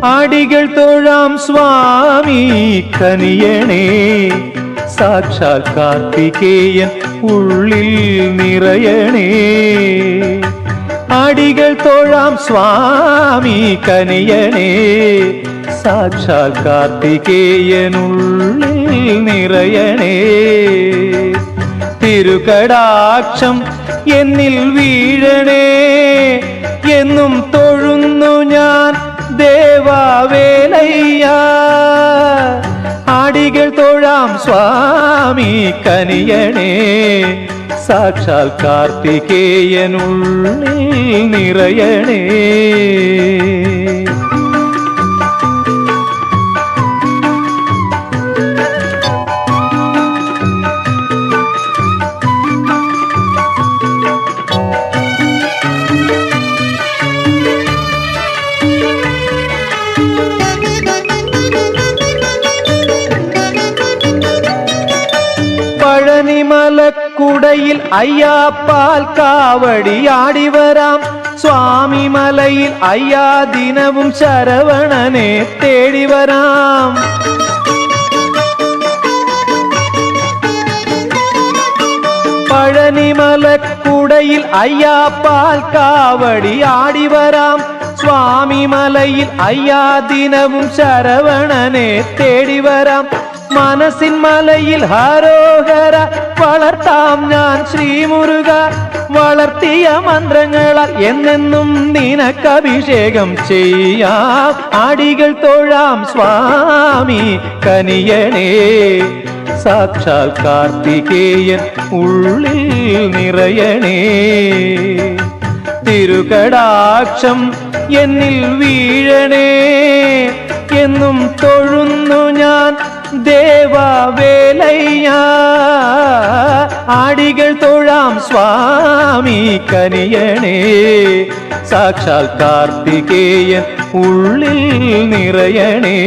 ആടികൾ തൊഴാം സ്വാമി കനിയണേ, സാക്ഷാൽ കാർത്തികേയൻ ഉള്ളിൽ നിറയണേ. ആടികൾ തൊഴാം സ്വാമി കനിയണേ, സാക്ഷാൽ കാർത്തികേയൻ ഉള്ളിൽ നിറയണേ. തിരുകടാക്ഷം എന്നിൽ വീഴണേ, എന്നും തൊഴുന്നു ഞാൻ ദേവാവേലയ്യ. ആടികൾ തൊഴാം സ്വാമി കനിയണേ, സാക്ഷാൽ കാർത്തികേയനുള്ളിൽ നിറയണേ. പഴനിമലക്കുടയിൽ അയ്യാപ്പാൽ കാവടിയാടി വരാം, സ്വാമി മലയിൽ അയ്യാ ദിനവും ശരവണനെ തേടി വരാം. പഴനിമലക്കുടയിൽ അയ്യാപ്പാൽ കാവടിയാടി വരാം, സ്വാമി മലയിൽ അയ്യാ ദിനവും ശരവണനെ തേടി വരാം. മനസ്സിൻ മലയിൽ ഹരോഹര വളർത്താം ഞാൻ ശ്രീമുരുക, വളർത്തിയ മന്ത്രങ്ങളാൽ എന്നെന്നും നിനക്കഭിഷേകം ചെയ്യാം. ആടികൾ തൊഴാം സ്വാമി കനിയണേ, സാക്ഷാൽ കാർത്തികേയൻ ഉള്ളിൽ നിറയണേ. തിരുകടാക്ഷം എന്നിൽ വീഴണേ, എന്നും തൊഴുന്നു ഞാൻ ദേവാവേലയ്യ. ആടികൾ തൊഴാം സ്വാമി കനിയണേ, സാക്ഷാൽ കാർത്തികേയൻ ഉള്ളിൽ നിറയണേ.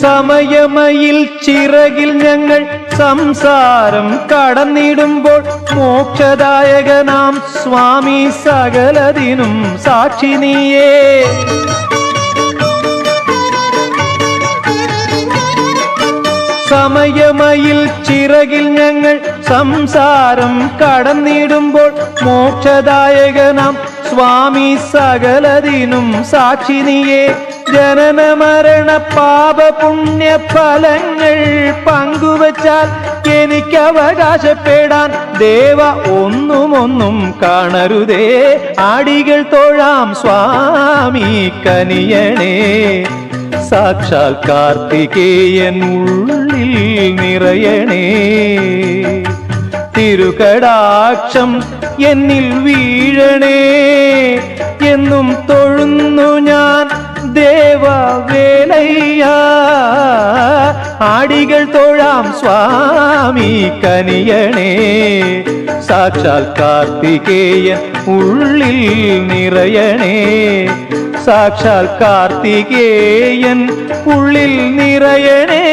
സമയമയിൽ ചിറകിൽ ഞങ്ങൾ സംസാരം കടന്നിടുമ്പോൾ, മോക്ഷദായകനാം സ്വാമി സകലതിനും സാക്ഷി നീയേ. സമയമയിൽ ചിറകിൽ ഞങ്ങൾ സംസാരം കടന്നിടുമ്പോൾ, മോക്ഷദായകനാം സ്വാമി സകലതിനും സാക്ഷി നീയേ. ജനന മരണ പാപ പുണ്യ ഫലങ്ങൾ പങ്കുവച്ചാൽ എനിക്കവകാശപ്പെടാൻ ദേവ ഒന്നും കാണരുതേ. ആടികൾ തൊഴാം സ്വാമി കനിയണേ, സാക്ഷാൽ കാർത്തികേയൻ ഉള്ളിൽ നിറയണേ. തിരുകടാക്ഷം എന്നിൽ വീഴണേ, എന്നും തൊഴുന്നു ഞാൻ ദേവാവേലയ്യ. ആടികൾ തൊഴാം സ്വാമി കനിയണേ, സാക്ഷാൽ കാർത്തികേയൻ ഉള്ളിൽ നിറയണേ. സാക്ഷാൽ കാർത്തികേയൻ ഉള്ളിൽ നിറയണേ.